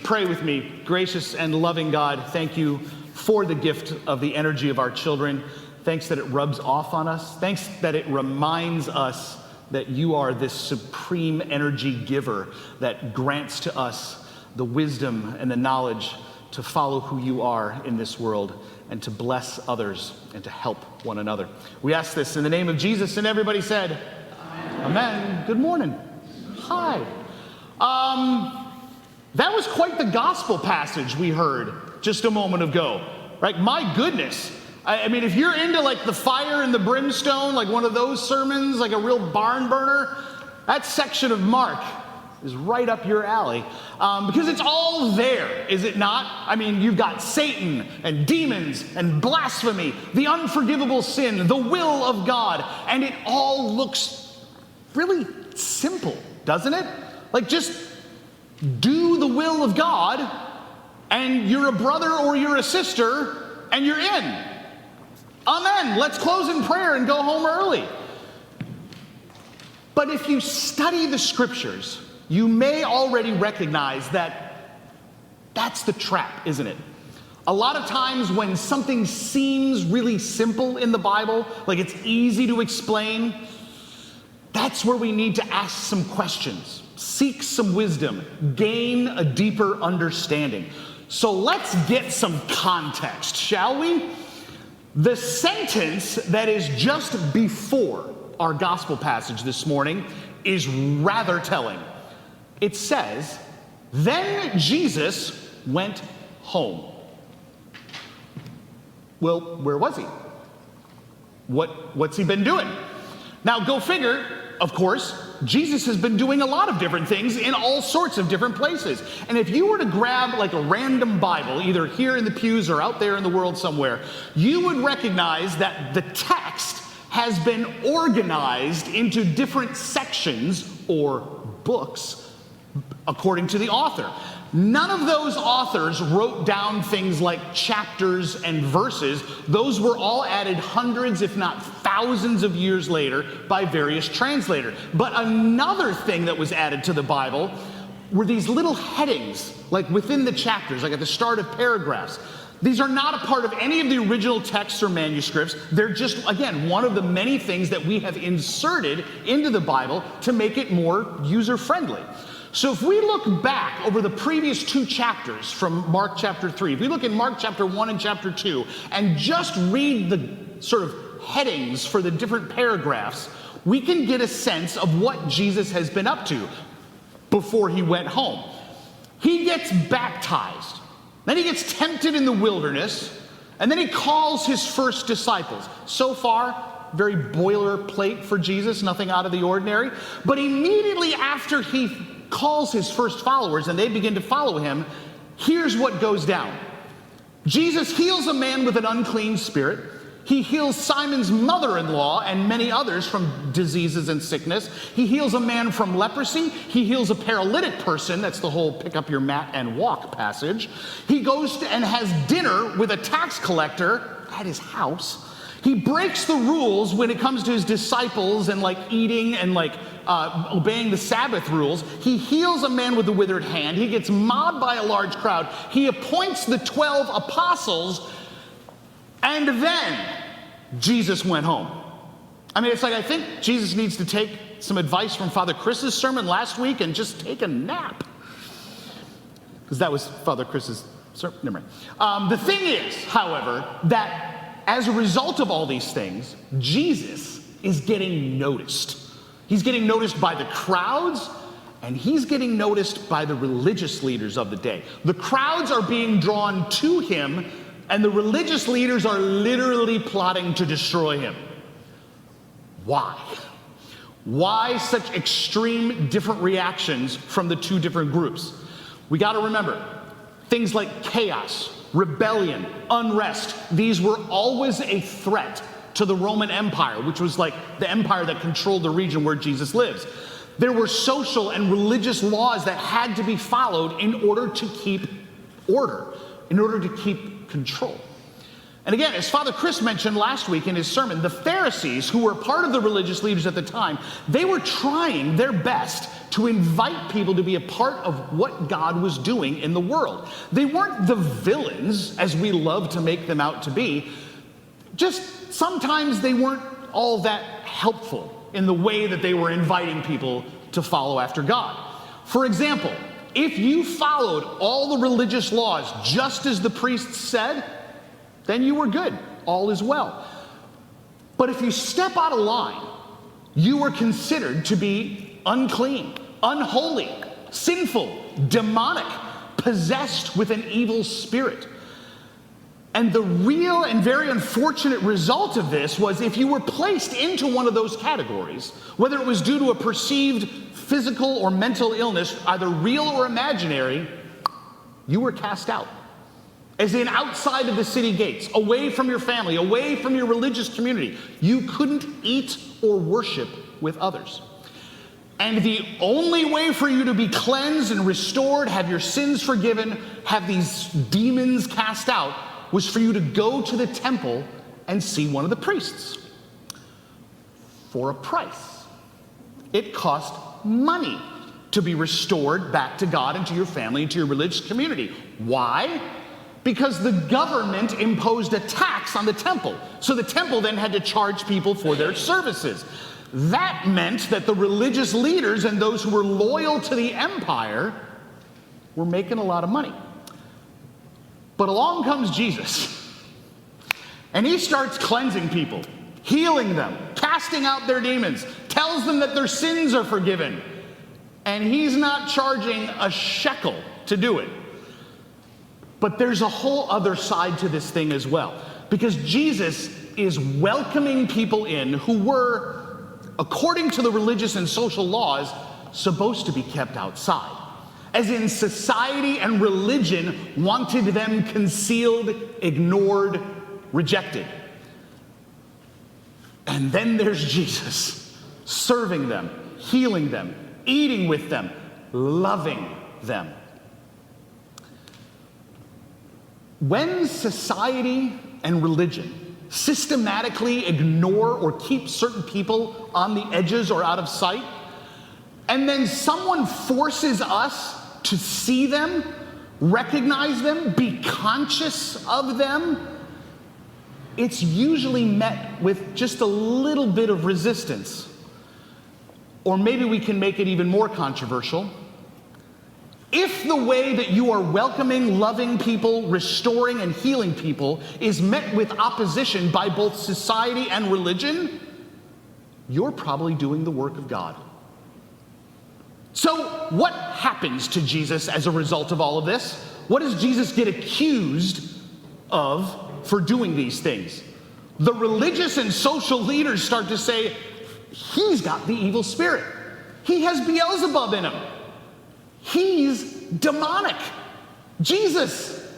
pray with me. Gracious and loving God, thank you for the gift of the energy of our children. Thanks that it rubs off on us. Thanks that it reminds us that you are this supreme energy giver that grants to us the wisdom and the knowledge to follow who you are in this world and to bless others and to help one another. We ask this in the name of Jesus, and everybody said, Amen. Amen. Good morning. Hi. That was quite the gospel passage we heard just a moment ago, right? My goodness. I mean, if you're into like the fire and the brimstone, like one of those sermons, like a real barn burner, that section of Mark is right up your alley, because it's all there, is it not? I mean, you've got Satan and demons and blasphemy, the unforgivable sin, the will of God, and it all looks really simple, doesn't it? Like, just do the will of God, and you're a brother or you're a sister, and you're in. Amen. Let's close in prayer and go home early. But if you study the scriptures, you may already recognize that that's the trap, isn't it? A lot of times when something seems really simple in the Bible, like it's easy to explain, that's where we need to ask some questions, seek some wisdom, gain a deeper understanding. So let's get some context, shall we? The sentence that is just before our gospel passage this morning is rather telling. It says, "Then Jesus went home." Well, where was he? What's he been doing? Now, go figure, of course, Jesus has been doing a lot of different things in all sorts of different places. And if you were to grab like a random Bible, either here in the pews or out there in the world somewhere, you would recognize that the text has been organized into different sections or books according to the author. None of those authors wrote down things like chapters and verses. Those were all added hundreds, if not thousands of years later by various translators. But another thing that was added to the Bible were these little headings, like within the chapters, like at the start of paragraphs. These are not a part of any of the original texts or manuscripts. They're just, again, one of the many things that we have inserted into the Bible to make it more user-friendly. So if we look back over the previous two chapters from Mark chapter 3, if we look in Mark chapter 1 and chapter 2, and just read the sort of headings for the different paragraphs, we can get a sense of what Jesus has been up to before he went home. He gets baptized, then he gets tempted in the wilderness, and then he calls his first disciples. So far, very boilerplate for Jesus, nothing out of the ordinary. But immediately after he calls his first followers and they begin to follow him, here's what goes down. Jesus heals a man with an unclean spirit. He heals Simon's mother-in-law and many others from diseases and sickness. He heals a man from leprosy. He heals a paralytic person. That's the whole pick up your mat and walk passage. He goes and has dinner with a tax collector at his house. He breaks the rules when it comes to his disciples and like eating and like obeying the Sabbath rules. He heals a man with a withered hand. He gets mobbed by a large crowd. He appoints the 12 apostles, and then Jesus went home. I mean, it's like I think Jesus needs to take some advice from Father Chris's sermon last week and just take a nap. Because that was Father Chris's sermon. Never mind. The thing is, however, that as a result of all these things, Jesus is getting noticed. He's getting noticed by the crowds, and he's getting noticed by the religious leaders of the day. The crowds are being drawn to him, and the religious leaders are literally plotting to destroy him. Why? Why such extreme different reactions from the two different groups? We got to remember, things like chaos, rebellion, unrest, these were always a threat to the Roman Empire, which was like the empire that controlled the region where Jesus lives. There were social and religious laws that had to be followed in order to keep order, in order to keep control. And again, as Father Chris mentioned last week in his sermon, the Pharisees, who were part of the religious leaders at the time, they were trying their best to invite people to be a part of what God was doing in the world. They weren't the villains, as we love to make them out to be. Just sometimes they weren't all that helpful in the way that they were inviting people to follow after God. For example, if you followed all the religious laws just as the priests said, then you were good. All is well. But if you step out of line, you were considered to be unclean, unholy, sinful, demonic, possessed with an evil spirit. And the real and very unfortunate result of this was if you were placed into one of those categories, whether it was due to a perceived physical or mental illness, either real or imaginary, you were cast out. As in outside of the city gates, away from your family, away from your religious community. You couldn't eat or worship with others. And the only way for you to be cleansed and restored, have your sins forgiven, have these demons cast out, was for you to go to the temple and see one of the priests for a price. It cost money to be restored back to God and to your family and to your religious community. Why? Because the government imposed a tax on the temple. So the temple then had to charge people for their services. That meant that the religious leaders and those who were loyal to the empire were making a lot of money. But along comes Jesus, and he starts cleansing people, healing them, casting out their demons, tells them that their sins are forgiven, and he's not charging a shekel to do it. But there's a whole other side to this thing as well, because Jesus is welcoming people in who were, according to the religious and social laws, supposed to be kept outside. As in, society and religion wanted them concealed, ignored, rejected. And then there's Jesus, serving them, healing them, eating with them, loving them. When society and religion systematically ignore or keep certain people on the edges or out of sight, and then someone forces us to see them, recognize them, be conscious of them, it's usually met with just a little bit of resistance. Or maybe we can make it even more controversial. If the way that you are welcoming, loving people, restoring, and healing people is met with opposition by both society and religion, you're probably doing the work of God. So, what happens to Jesus as a result of all of this? What does Jesus get accused of for doing these things? The religious and social leaders start to say, he's got the evil spirit. He has Beelzebub in him. He's demonic. Jesus.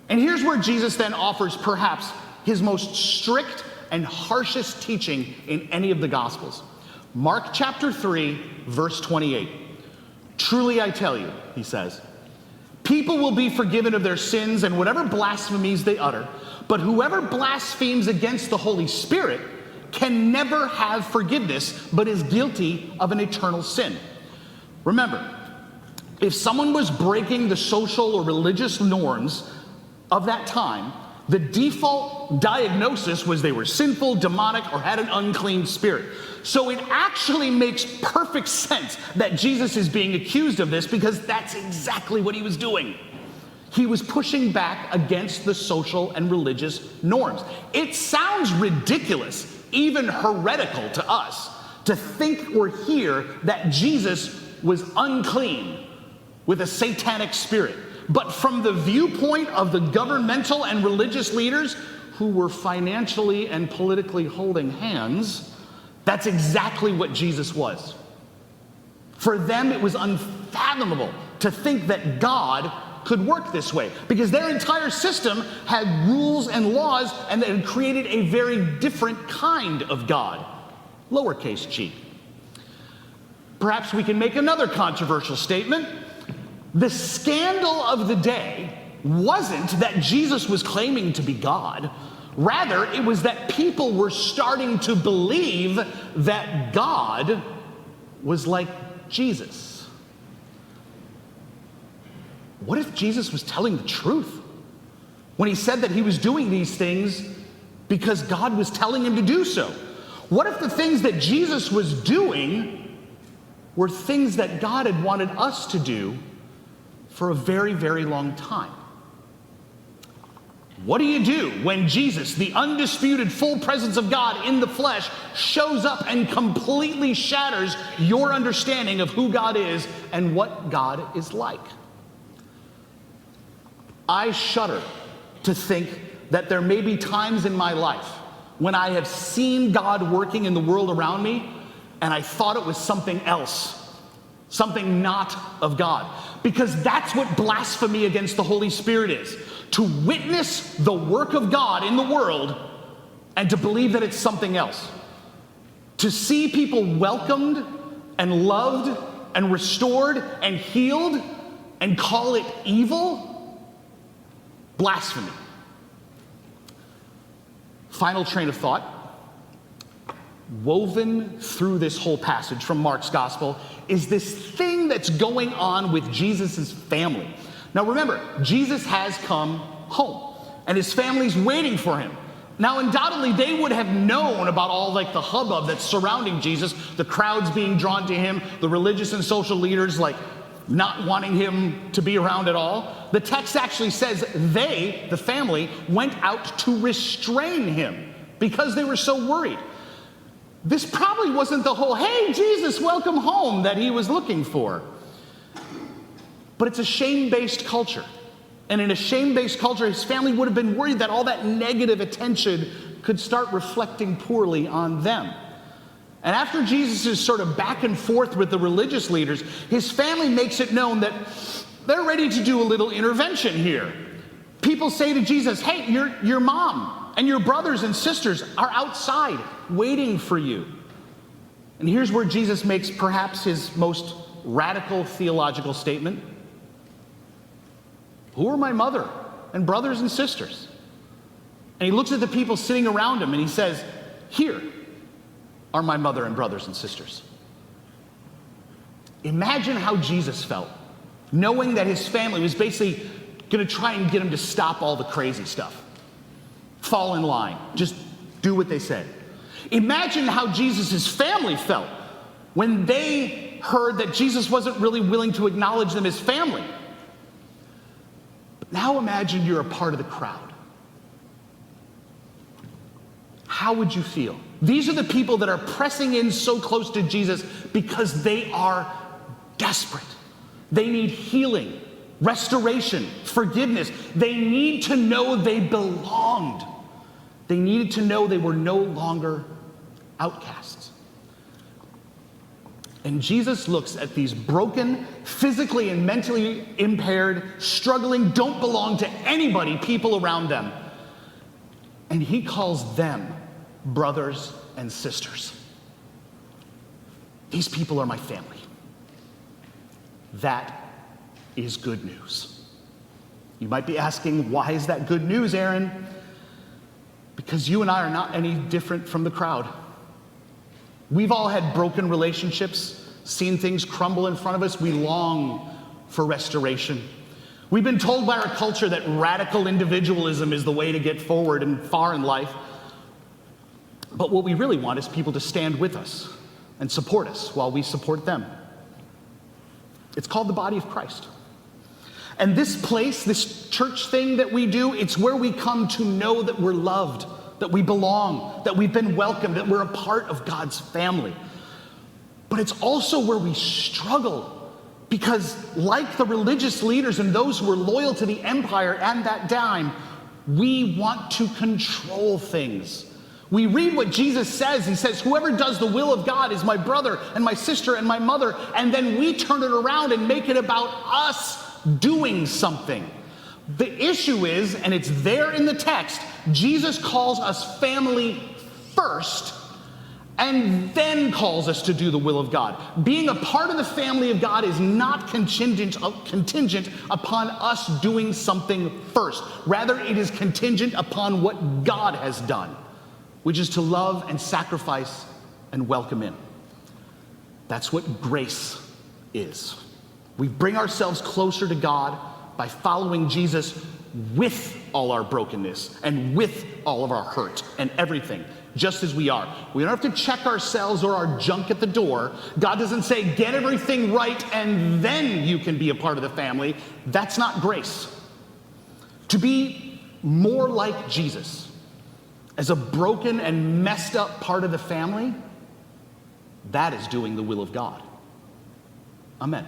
And here's where Jesus then offers perhaps his most strict and harshest teaching in any of the Gospels. Mark chapter 3, verse 28. Truly I tell you, he says, people will be forgiven of their sins and whatever blasphemies they utter, but whoever blasphemes against the Holy Spirit can never have forgiveness, but is guilty of an eternal sin. Remember, if someone was breaking the social or religious norms of that time, the default diagnosis was they were sinful, demonic, or had an unclean spirit. So it actually makes perfect sense that Jesus is being accused of this, because that's exactly what he was doing. He was pushing back against the social and religious norms. It sounds ridiculous, even heretical to us, to think or hear that Jesus was unclean with a satanic spirit. But from the viewpoint of the governmental and religious leaders who were financially and politically holding hands, that's exactly what Jesus was. For them, it was unfathomable to think that God could work this way, because their entire system had rules and laws, and it had created a very different kind of God, lowercase g. Perhaps we can make another controversial statement. The scandal of the day wasn't that Jesus was claiming to be God. Rather, it was that people were starting to believe that God was like Jesus. What if Jesus was telling the truth when he said that he was doing these things because God was telling him to do so? What if the things that Jesus was doing were things that God had wanted us to do for a very, very long time? What do you do when Jesus, the undisputed full presence of God in the flesh, shows up and completely shatters your understanding of who God is and what God is like? I shudder to think that there may be times in my life when I have seen God working in the world around me and I thought it was something else, something not of God. Because that's what blasphemy against the Holy Spirit is. To witness the work of God in the world and to believe that it's something else. To see people welcomed and loved and restored and healed and call it evil, blasphemy. Final train of thought. Woven through this whole passage from Mark's gospel is this thing that's going on with Jesus' family. Now remember, Jesus has come home and his family's waiting for him. Now undoubtedly they would have known about all like the hubbub that's surrounding Jesus, the crowds being drawn to him, the religious and social leaders like not wanting him to be around at all. The text actually says they, the family, went out to restrain him because they were so worried. This probably wasn't the whole, hey, Jesus, welcome home that he was looking for. But it's a shame-based culture. And in a shame-based culture, his family would have been worried that all that negative attention could start reflecting poorly on them. And after Jesus' sort of back and forth with the religious leaders, his family makes it known that they're ready to do a little intervention here. People say to Jesus, hey, your mom and your brothers and sisters are outside waiting for you. And here's where Jesus makes perhaps his most radical theological statement. Who are my mother and brothers and sisters? And he looks at the people sitting around him and he says, here are my mother and brothers and sisters. Imagine how Jesus felt, knowing that his family was basically going to try and get him to stop all the crazy stuff. Fall in line. Just do what they said. Imagine how Jesus' family felt when they heard that Jesus wasn't really willing to acknowledge them as family. But now imagine you're a part of the crowd. How would you feel? These are the people that are pressing in so close to Jesus because they are desperate. They need healing, restoration, forgiveness. They need to know they belonged. They needed to know they were no longer outcasts. And Jesus looks at these broken, physically and mentally impaired, struggling, don't belong to anybody, people around them. And he calls them brothers and sisters. These people are my family. That is good news. You might be asking, why is that good news, Aaron? Because you and I are not any different from the crowd. We've all had broken relationships, seen things crumble in front of us. We long for restoration. We've been told by our culture that radical individualism is the way to get forward and far in life. But what we really want is people to stand with us and support us while we support them. It's called the body of Christ. And this place, this church thing that we do, it's where we come to know that we're loved, that we belong, that we've been welcomed, that we're a part of God's family. But it's also where we struggle because, like the religious leaders and those who were loyal to the empire at that time, we want to control things. We read what Jesus says. He says, whoever does the will of God is my brother and my sister and my mother. And then we turn it around and make it about us doing something. The issue is, and it's there in the text, Jesus calls us family first, and then calls us to do the will of God. Being a part of the family of God is not contingent upon us doing something first. Rather, it is contingent upon what God has done, which is to love and sacrifice and welcome in. That's what grace is. We bring ourselves closer to God by following Jesus with all our brokenness and with all of our hurt and everything, just as we are. We don't have to check ourselves or our junk at the door. God doesn't say, get everything right and then you can be a part of the family. That's not grace. To be more like Jesus as a broken and messed up part of the family, that is doing the will of God. Amen.